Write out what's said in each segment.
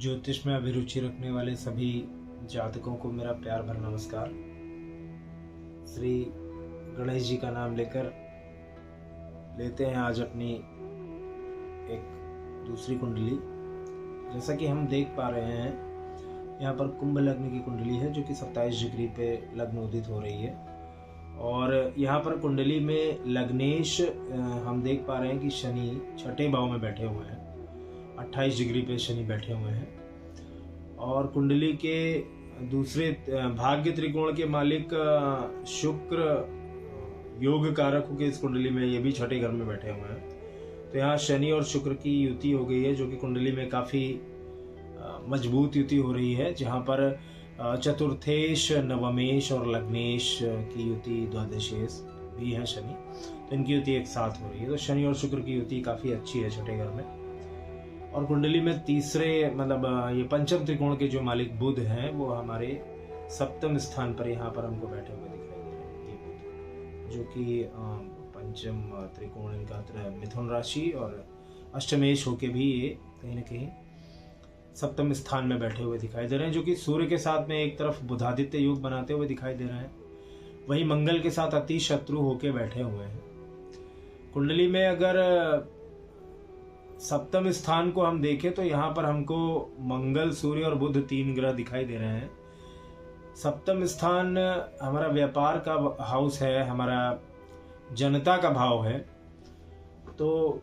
ज्योतिष में अभिरुचि रखने वाले सभी जातकों को मेरा प्यार भरा नमस्कार। श्री गणेश जी का नाम लेकर लेते हैं आज अपनी एक दूसरी कुंडली। जैसा कि हम देख पा रहे हैं, यहाँ पर कुंभ लग्न की कुंडली है जो कि 27 डिग्री पे लग्न उदित हो रही है। और यहाँ पर कुंडली में लग्नेश हम देख पा रहे हैं कि शनि छठे भाव में बैठे हुए हैं, 28 डिग्री पे शनि बैठे हुए हैं। और कुंडली के दूसरे भाग्य त्रिकोण के मालिक शुक्र योग कारक होकर इस कुंडली में ये भी छठे घर में बैठे हुए हैं। तो यहाँ शनि और शुक्र की युति हो गई है जो कि कुंडली में काफ़ी मजबूत युति हो रही है, जहाँ पर चतुर्थेश, नवमेश और लग्नेश की युति, द्वादशेश भी है शनि, तो इनकी युति एक साथ हो रही है। तो शनि और शुक्र की युति काफ़ी अच्छी है छठे घर में। और कुंडली में तीसरे ये पंचम त्रिकोण के जो मालिक बुध हैं वो हमारे सप्तम स्थान पर यहाँ पर हमको बैठे हुए दिखाई दे रहे हैं। ये बुध जो कि पंचम त्रिकोण इनका मिथुन राशि और अष्टमेश होके भी ये कहीं ना कहीं सप्तम स्थान में बैठे हुए दिखाई दे रहे हैं, जो कि सूर्य के साथ में एक तरफ बुधादित्य योग बनाते हुए दिखाई दे रहे हैं, वहीं मंगल के साथ अति शत्रु होके बैठे हुए हैं। कुंडली में अगर सप्तम स्थान को हम देखें तो यहाँ पर हमको मंगल, सूर्य और बुध तीन ग्रह दिखाई दे रहे हैं। सप्तम स्थान हमारा व्यापार का हाउस है, हमारा जनता का भाव है, तो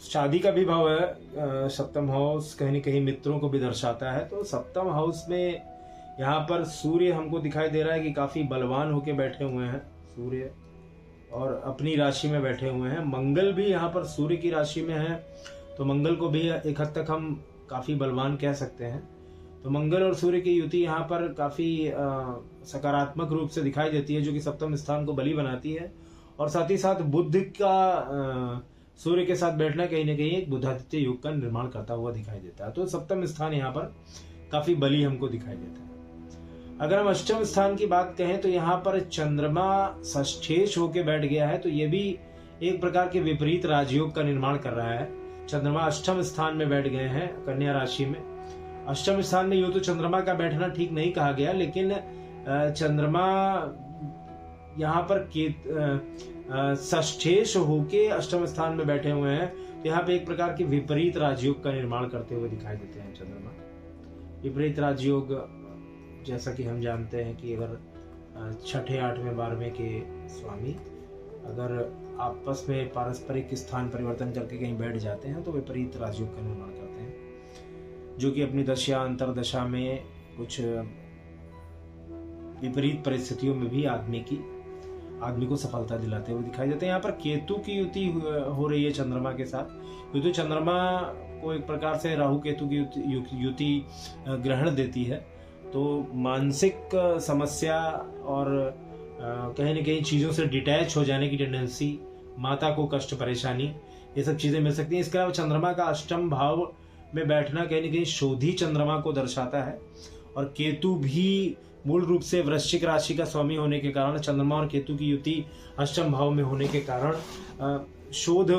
शादी का भी भाव है। सप्तम हाउस कहीं न कहीं मित्रों को भी दर्शाता है। तो सप्तम हाउस में यहाँ पर सूर्य हमको दिखाई दे रहा है कि काफ़ी बलवान होके बैठे हुए हैं सूर्य, और अपनी राशि में बैठे हुए हैं। मंगल भी यहाँ पर सूर्य की राशि में है, तो मंगल को भी एक हद तक हम काफ़ी बलवान कह सकते हैं। तो मंगल और सूर्य की युति यहाँ पर काफ़ी सकारात्मक रूप से दिखाई देती है, जो कि सप्तम स्थान को बली बनाती है। और साथ ही साथ बुध का सूर्य के साथ बैठना कहीं ना कहीं एक बुधादित्य योग का निर्माण करता हुआ दिखाई देता है। तो सप्तम स्थान यहाँ पर काफ़ी बली हमको दिखाई देता है। अगर हम अष्टम स्थान की बात कहें तो यहाँ पर चंद्रमा षष्ठेश होके बैठ गया है, तो ये भी एक प्रकार के विपरीत राजयोग का निर्माण कर रहा है। चंद्रमा अष्टम स्थान में बैठ गए हैं कन्या राशि में। अष्टम स्थान में यूं तो चंद्रमा का बैठना ठीक नहीं कहा गया, लेकिन चंद्रमा यहाँ पर षष्ठेश होके अष्टम स्थान में बैठे हुए हैं, तो यहाँ पे एक प्रकार के विपरीत राजयोग का निर्माण करते हुए दिखाई देते हैं चंद्रमा। विपरीत राजयोग जैसा कि हम जानते हैं कि अगर छठे, आठवें, 12वें के स्वामी अगर आपस में पारस्परिक स्थान परिवर्तन करके कहीं बैठ जाते हैं तो विपरीत राजयोग का निर्माण करते हैं, जो कि अपनी दशा अंतरदशा में कुछ विपरीत परिस्थितियों में भी आदमी को सफलता दिलाते हुए दिखाई देते हैं। यहाँ पर केतु की युति हो रही है चंद्रमा के साथ, क्योंकि चंद्रमा को एक प्रकार से राहु केतु की युति ग्रहण देती है। तो मानसिक समस्या और कहीं न कहीं चीज़ों से डिटैच हो जाने की टेंडेंसी, माता को कष्ट, परेशानी, ये सब चीज़ें मिल सकती हैं। इसके अलावा चंद्रमा का अष्टम भाव में बैठना कहीं न कहीं शोधी चंद्रमा को दर्शाता है। और केतु भी मूल रूप से वृश्चिक राशि का स्वामी होने के कारण, चंद्रमा और केतु की युति अष्टम भाव में होने के कारण शोध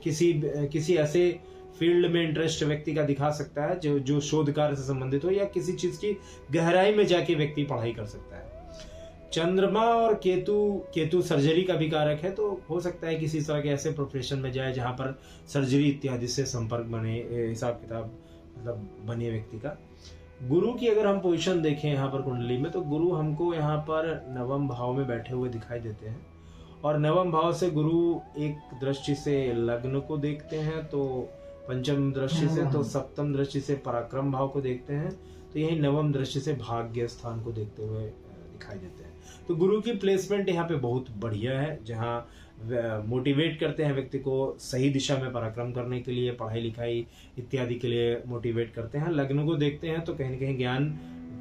किसी ऐसे फील्ड में इंटरेस्ट व्यक्ति का दिखा सकता है जो शोध कार्य से संबंधित हो, या किसी चीज की गहराई में जाके व्यक्ति पढ़ाई कर सकता है। चंद्रमा और केतु सर्जरी का भी कारक है, तो हो सकता है किसी तरह के ऐसे प्रोफेशन में जाए जहां पर सर्जरी इत्यादि से संपर्क बने, हिसाब किताब बने व्यक्ति का। गुरु की अगर हम पोजीशन देखें यहाँ पर कुंडली में, तो गुरु हमको यहाँ पर नवम भाव में बैठे हुए दिखाई देते हैं। और नवम भाव से गुरु एक दृष्टि से लग्न को देखते हैं, तो पंचम दृष्टि से, तो सप्तम दृष्टि से पराक्रम भाव को देखते हैं, तो यही नवम दृष्टि से भाग्य स्थान को देखते हुए दिखाई देते हैं। तो गुरु की प्लेसमेंट यहाँ पे बहुत बढ़िया है, जहाँ मोटिवेट करते हैं व्यक्ति को सही दिशा में पराक्रम करने के लिए, पढ़ाई लिखाई इत्यादि के लिए मोटिवेट करते हैं। लग्न को देखते हैं तो कहीं न कहीं ज्ञान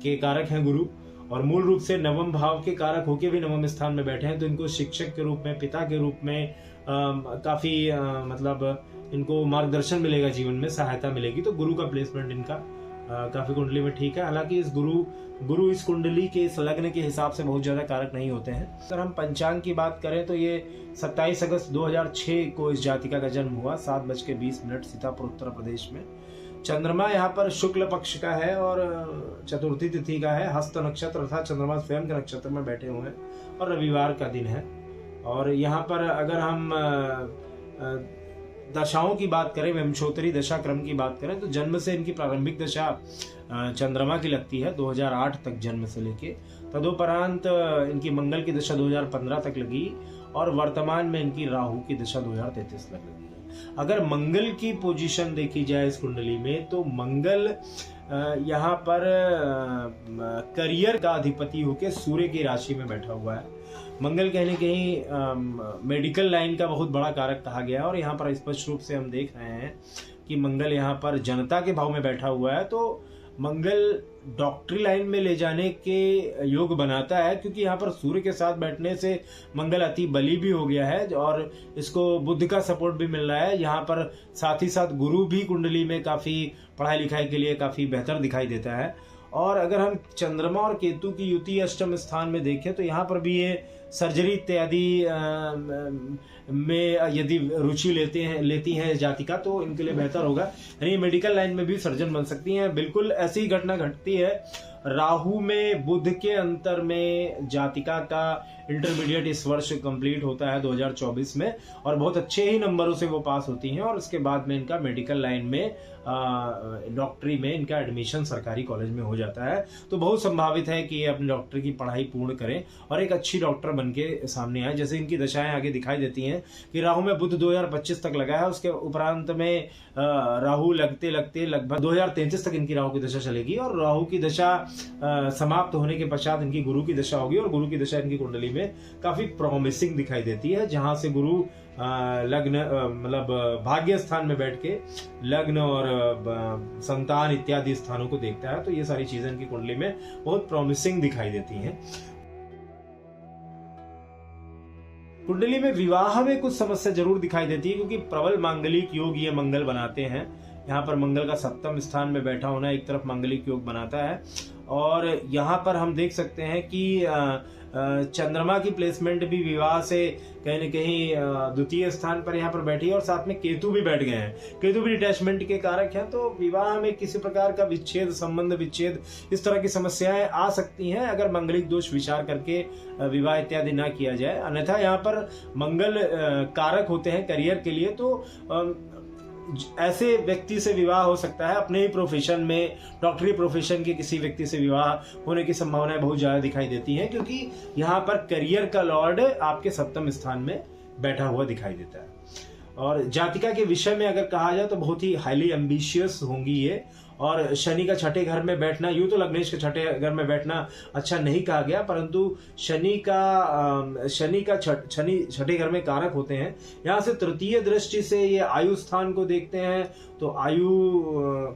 के कारक हैं गुरु, और मूल रूप से नवम भाव के कारक होके भी नवम स्थान में बैठे हैं, तो इनको शिक्षक के रूप में, पिता के रूप में काफ़ी इनको मार्गदर्शन मिलेगा, जीवन में सहायता मिलेगी। तो गुरु का प्लेसमेंट इनका काफ़ी कुंडली में ठीक है। हालांकि इस गुरु इस कुंडली के इस लग्न के हिसाब से बहुत ज़्यादा कारक नहीं होते हैं। अगर हम पंचांग की बात करें तो ये 27 अगस्त 2006 को इस जातिका का जन्म हुआ, 7:20 सीतापुर उत्तर प्रदेश में। चंद्रमा यहाँ पर शुक्ल पक्ष का है और चतुर्थी तिथि का है, हस्त नक्षत्र अर्थात चंद्रमा स्वयं के नक्षत्र में बैठे हुए हैं और रविवार का दिन है। और यहाँ पर अगर हम दशाओं की बात करें, वंशोत्तरी दशा क्रम की बात करें, तो जन्म से इनकी प्रारंभिक दशा चंद्रमा की लगती है 2008 तक जन्म से लेके, तदुपरांत इनकी मंगल की दशा 2015 तक लगी और वर्तमान में इनकी राहु की दशा 2033 तक लगी है। अगर मंगल की पोजीशन देखी जाए इस कुंडली में, तो मंगल यहाँ पर करियर का अधिपति होकर सूर्य की राशि में बैठा हुआ है। मंगल कहीं कहीं मेडिकल लाइन का बहुत बड़ा कारक कहा गया है और यहाँ पर स्पष्ट रूप से हम देख रहे हैं कि मंगल यहाँ पर जनता के भाव में बैठा हुआ है, तो मंगल डॉक्टरी लाइन में ले जाने के योग बनाता है, क्योंकि यहाँ पर सूर्य के साथ बैठने से मंगल अति बली भी हो गया है और इसको बुध का सपोर्ट भी मिल रहा है। यहाँ पर साथ ही साथ गुरु भी कुंडली में काफ़ी पढ़ाई लिखाई के लिए काफ़ी बेहतर दिखाई देता है। और अगर हम चंद्रमा और केतु की युति अष्टम स्थान में देखें, तो यहाँ पर भी ये सर्जरी इत्यादि में यदि रुचि लेती हैं जातिका, तो इनके लिए बेहतर होगा। यानी मेडिकल लाइन में भी सर्जन बन सकती हैं। बिल्कुल ऐसी घटना घटती है। राहु में बुध के अंतर में जातिका का इंटरमीडिएट इस वर्ष कंप्लीट होता है 2024 में और बहुत अच्छे ही नंबरों से वो पास होती हैं और उसके बाद में इनका मेडिकल लाइन में डॉक्टरी में इनका एडमिशन सरकारी कॉलेज में हो जाता है। तो बहुत संभावित है कि ये अपनी डॉक्टर की पढ़ाई पूर्ण करें और एक अच्छी डॉक्टर बन के सामने आए। जैसे इनकी दशाएं आगे दिखाई देती हैं कि राहु में बुध 2025 तक लगा है, उसके उपरांत में राहु लगते लगते लगभग 2033 तक इनकी राहु की दशा चलेगी और राहु की दशा समाप्त होने के पश्चात इनकी गुरु की दशा होगी और गुरु की दशा इनकी कुंडली में काफी प्रॉमिसिंग दिखाई देती है, जहां से गुरु लग्न मतलब भाग्य स्थान में बैठ के लग्न और संतान इत्यादि स्थानों को देखता है। तो ये सारी चीजें इनकी कुंडली में बहुत प्रॉमिसिंग दिखाई देती हैं। कुंडली में विवाह में कुछ समस्या जरूर दिखाई देती है, क्योंकि प्रबल मांगलिक योग ये मंगल बनाते हैं। यहाँ पर मंगल का सप्तम स्थान में बैठा होना एक तरफ मांगलिक योग बनाता है और यहाँ पर हम देख सकते हैं कि चंद्रमा की प्लेसमेंट भी विवाह से कहीं न कहीं द्वितीय स्थान पर यहाँ पर बैठी है और साथ में केतु भी बैठ गए हैं। केतु भी डिटैचमेंट के कारक हैं, तो विवाह में किसी प्रकार का विच्छेद, संबंध विच्छेद, इस तरह की समस्याएं आ सकती हैं अगर मंगलिक दोष विचार करके विवाह इत्यादि ना किया जाए। अन्यथा यहाँ पर मंगल कारक होते हैं करियर के लिए, तो ऐसे व्यक्ति से विवाह हो सकता है। अपने ही प्रोफेशन में, डॉक्टरी प्रोफेशन के किसी व्यक्ति से विवाह होने की संभावनाएं बहुत ज्यादा दिखाई देती हैं, क्योंकि यहाँ पर करियर का लॉर्ड आपके सप्तम स्थान में बैठा हुआ दिखाई देता है। और जातिका के विषय में अगर कहा जाए तो बहुत ही हाईली एम्बिशियस होंगी ये। और शनि का छठे घर में बैठना, यूं तो लग्नेश के छठे घर में बैठना अच्छा नहीं कहा गया, परंतु शनि छठे घर में कारक होते हैं। यहाँ से तृतीय दृष्टि से ये आयु स्थान को देखते हैं, तो आयु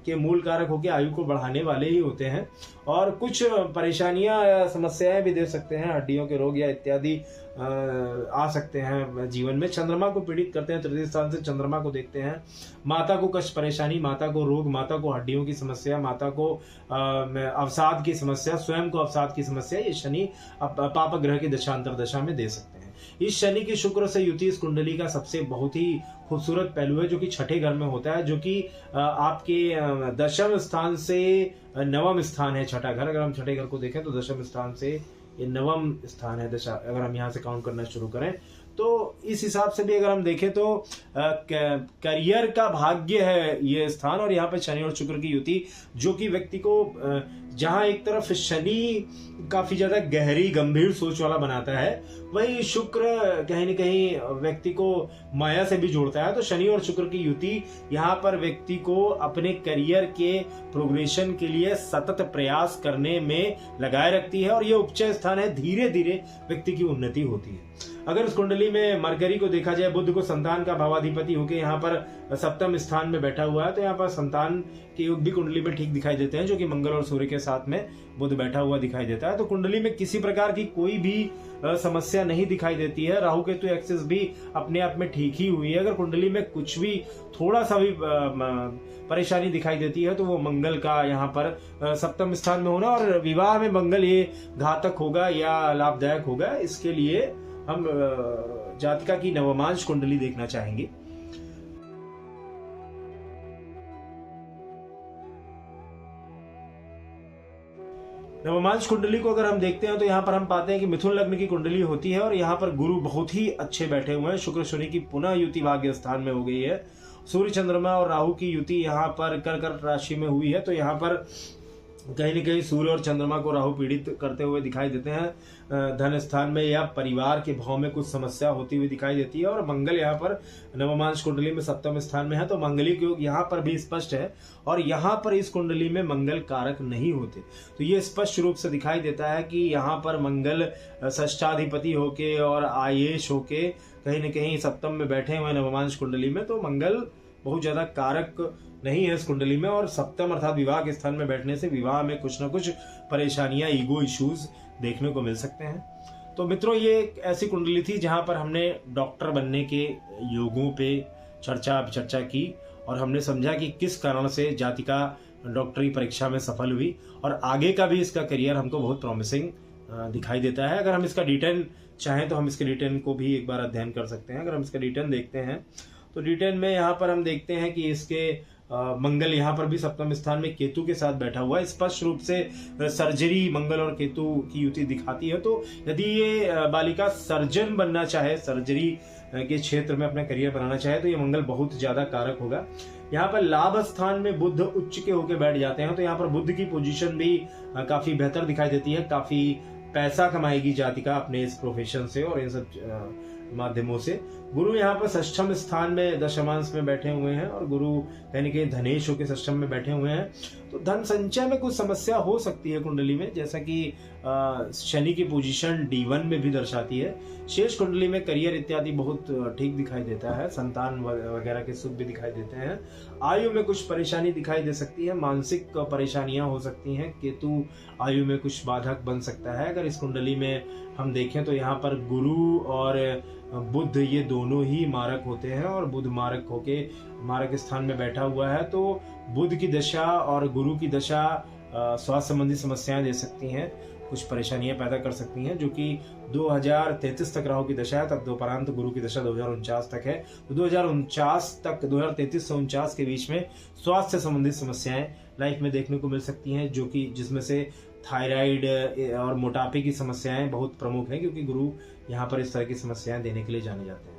के मूल कारक होकर आयु को बढ़ाने वाले ही होते हैं और कुछ परेशानियां, समस्याएं भी दे सकते हैं। हड्डियों के रोग या इत्यादि आ सकते हैं जीवन में। चंद्रमा को पीड़ित करते हैं, तृतीय स्थान से चंद्रमा को देखते हैं। माता को कष्ट परेशानी, माता को रोग, माता को हड्डियों की समस्या, माता को अवसाद की समस्या, स्वयं को अवसाद की समस्या, ये शनि पाप ग्रह की दशांतर दशा में दे सकते हैं। इस शनि की शुक्र से युति इस कुंडली का सबसे बहुत ही खूबसूरत पहलू है, जो कि छठे घर में होता है, जो कि आपके दशम स्थान से नवम स्थान है छठा घर। अगर हम छठे घर को देखें तो दशम स्थान से ये नवम स्थान है दशा, अगर हम यहाँ से काउंट करना शुरू करें तो इस हिसाब से भी अगर हम देखें तो करियर का भाग्य है ये स्थान। और यहाँ पे शनि और शुक्र की युति, जो कि व्यक्ति को जहाँ एक तरफ शनि काफी ज्यादा गहरी गंभीर सोच वाला बनाता है, वही शुक्र कहीं न कहीं व्यक्ति को माया से भी जोड़ता है। तो शनि और शुक्र की युति यहाँ पर व्यक्ति को अपने करियर के प्रोग्रेशन के लिए सतत प्रयास करने में लगाए रखती है और ये उपचय स्थान है। धीरे धीरे व्यक्ति की उन्नति होती है। अगर इस कुंडली में मरकरी को देखा जाए, बुध को संतान का भावाधिपति होकर यहाँ पर सप्तम स्थान में बैठा हुआ है, तो यहाँ पर संतान के योग भी कुंडली में ठीक दिखाई देते हैं, जो कि मंगल और सूर्य के साथ में बुध बैठा हुआ दिखाई देता है। तो कुंडली में किसी प्रकार की कोई भी समस्या नहीं दिखाई देती है। राहु केतु एक्सिस भी अपने आप में ठीक ही हुई है। अगर कुंडली में कुछ भी थोड़ा सा भी परेशानी दिखाई देती है तो वो मंगल का यहाँ पर सप्तम स्थान में होना, और विवाह में मंगल ये घातक होगा या लाभदायक होगा, इसके लिए हम जातिका की नवमांश कुंडली देखना चाहेंगे। नवमांश कुंडली को अगर हम देखते हैं तो यहाँ पर हम पाते हैं कि मिथुन लग्न की कुंडली होती है और यहाँ पर गुरु बहुत ही अच्छे बैठे हुए हैं। शुक्र शनि की पुनः युति भाग्य स्थान में हो गई है। सूर्य चंद्रमा और राहु की युति यहाँ पर कर्क राशि में हुई है, तो यहाँ पर कहीं न कहीं सूर्य और चंद्रमा को राहु पीड़ित करते हुए दिखाई देते हैं। धन स्थान में या परिवार के भाव में कुछ समस्या होती हुई दिखाई देती है। और मंगल यहाँ पर नवमांश कुंडली में सप्तम स्थान में है, तो मंगली योग यहाँ पर भी स्पष्ट है और यहाँ पर इस कुंडली में मंगल कारक नहीं होते। तो ये स्पष्ट रूप से दिखाई देता है कि यहाँ पर मंगल षष्ठाधिपति होके और आयेश होके कहीं न कहीं सप्तम में बैठे हुए नवमांश कुंडली में, तो मंगल बहुत ज्यादा कारक नहीं है इस कुंडली में। और सप्तम अर्थात विवाह के स्थान में बैठने से विवाह में कुछ न कुछ परेशानियां, ईगो इश्यूज देखने को मिल सकते हैं। तो मित्रों, ये एक ऐसी कुंडली थी जहां पर हमने डॉक्टर बनने के योगों पे चर्चा की और हमने समझा कि किस कारण से जातिका डॉक्टरी परीक्षा में सफल हुई और आगे का भी इसका करियर हमको बहुत प्रॉमिसिंग दिखाई देता है। अगर हम इसका डिटेन चाहें तो हम इसके डिटेन को भी एक बार अध्ययन कर सकते हैं। अगर हम इसका डिटेन देखते हैं तो डिटेन में यहाँ पर हम देखते हैं कि इसके मंगल यहाँ पर भी सप्तम स्थान में केतु के साथ बैठा हुआ है। स्पष्ट रूप से सर्जरी मंगल और केतु की युति दिखाती है। तो यदि ये बालिका सर्जन बनना चाहे, सर्जरी के क्षेत्र में अपना करियर बनाना चाहे, तो ये मंगल बहुत ज्यादा कारक होगा। यहाँ पर लाभ स्थान में बुध उच्च के होके बैठ जाते हैं, तो यहाँ पर बुध की पोजीशन भी काफी बेहतर दिखाई देती है। काफी पैसा कमाएगी जातिका अपने इस प्रोफेशन से और इन सब माध्यमों से। गुरु यहाँ पर षष्ठम स्थान में दशमांश में बैठे हुए हैं और गुरु यानी कि धनेश होकर षष्ठम में बैठे हुए हैं, तो धन संचय में कुछ समस्या हो सकती है कुंडली में, जैसा कि शनि की पोजीशन D1 में भी दर्शाती है। शेष कुंडली में करियर इत्यादि बहुत ठीक दिखाई देता है, संतान वगैरह के सुख भी दिखाई देते हैं। आयु में कुछ परेशानी दिखाई दे सकती है, मानसिक परेशानियां हो सकती हैं। केतु आयु में कुछ बाधक बन सकता है। अगर इस कुंडली में हम देखें तो यहाँ पर गुरु और बुध ये दोनों ही मारक होते हैं और बुध मारक होके मारक स्थान में बैठा हुआ है, तो बुध की दशा और गुरु की दशा स्वास्थ्य संबंधी समस्याएं दे सकती हैं, कुछ परेशानियां पैदा कर सकती हैं, जो कि 2033 तक राहु की दशा है। तब दोपरांत गुरु की दशा 2049 तक है। तो 2049 तक 2033 से 49 के बीच में स्वास्थ्य संबंधी समस्याएं लाइफ में देखने को मिल सकती हैं, जो कि जिसमें से थायराइड और मोटापे की समस्याएं बहुत प्रमुख हैं, क्योंकि गुरु यहाँ पर इस तरह की समस्याएं देने के लिए जाने जाते हैं।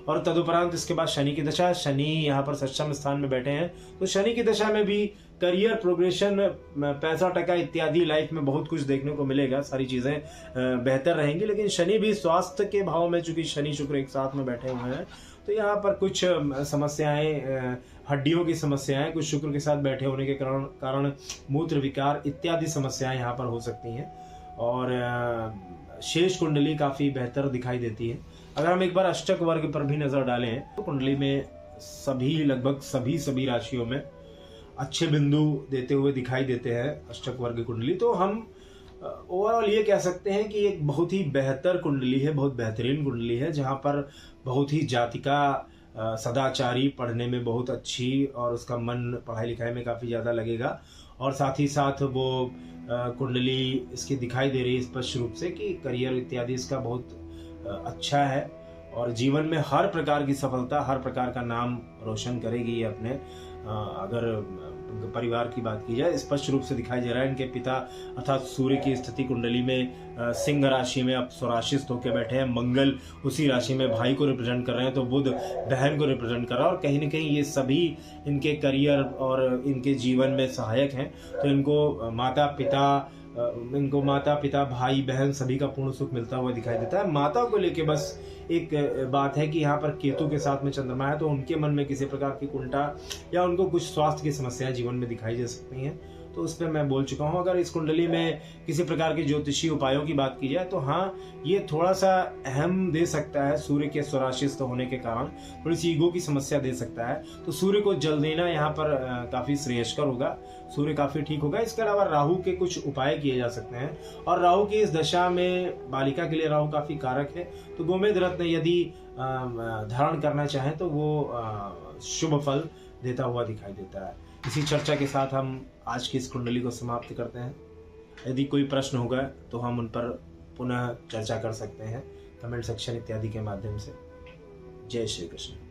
और तदुपरांत इसके बाद शनि की दशा, शनि यहाँ पर षष्ठम स्थान में बैठे हैं, तो शनि की दशा में भी करियर प्रोग्रेशन, पैसा टका इत्यादि लाइफ में बहुत कुछ देखने को मिलेगा, सारी चीजें बेहतर रहेंगी। लेकिन शनि भी स्वास्थ्य के भाव में, चूंकि शनि शुक्र एक साथ में बैठे हुए हैं, तो यहाँ पर कुछ समस्याएं, हड्डियों की समस्याएं, कुछ शुक्र के साथ बैठे होने के कारण मूत्र विकार इत्यादि समस्याएं यहाँ पर हो सकती हैं। और शेष कुंडली काफी बेहतर दिखाई देती है। अगर हम एक बार अष्टक वर्ग पर भी नजर डालें तो कुंडली में लगभग सभी राशियों में अच्छे बिंदु देते हुए दिखाई देते हैं अष्टक वर्ग कुंडली। तो हम ओवरऑल ये कह सकते हैं कि एक बहुत ही बेहतर कुंडली है, बहुत बेहतरीन कुंडली है, जहाँ पर बहुत ही जातिका सदाचारी, पढ़ने में बहुत अच्छी और उसका मन पढ़ाई लिखाई में काफ़ी ज़्यादा लगेगा। और साथ ही साथ वो कुंडली इसकी दिखाई दे रही है स्पष्ट रूप से कि करियर इत्यादि इसका बहुत अच्छा है और जीवन में हर प्रकार की सफलता, हर प्रकार का नाम रोशन करेगी ये अपने। अगर परिवार की बात की जाए, स्पष्ट रूप से दिखाई दे रहा है इनके पिता अर्थात सूर्य की स्थिति कुंडली में सिंह राशि में अब स्वराशिस्त होकर बैठे हैं, मंगल उसी राशि में भाई को रिप्रेजेंट कर रहे हैं, तो बुध बहन को रिप्रेजेंट कर रहा है। और कहीं न कहीं ये सभी इनके करियर और इनके जीवन में सहायक हैं। तो इनको माता पिता भाई बहन सभी का पूर्ण सुख मिलता हुआ दिखाई देता है। माता को लेके बस एक बात है कि यहाँ पर केतु के साथ में चंद्रमा है, तो उनके मन में किसी प्रकार की कुंठा या उनको कुछ स्वास्थ्य की समस्याएं जीवन में दिखाई दे सकती हैं, तो उस पर मैं बोल चुका हूँ। अगर इस कुंडली में किसी प्रकार के ज्योतिषी उपायों की बात की जाए तो हाँ, ये थोड़ा सा अहम दे सकता है। सूर्य के स्वराशिस्त होने के कारण थोड़ी सी ईगो की समस्या दे सकता है, तो सूर्य को जल देना यहाँ पर काफी श्रेयस्कर होगा, सूर्य काफी ठीक होगा। इसके अलावा राहु के कुछ उपाय किए जा सकते हैं, और राहु की इस दशा में बालिका के लिए राहु काफी कारक है, तो गोमेद रत्न यदि धारण करना चाहें तो वो शुभ फल देता हुआ दिखाई देता है। इसी चर्चा के साथ हम आज की इस कुंडली को समाप्त करते हैं। यदि कोई प्रश्न होगा तो हम उन पर पुनः चर्चा कर सकते हैं कमेंट सेक्शन इत्यादि के माध्यम से। जय श्री कृष्ण।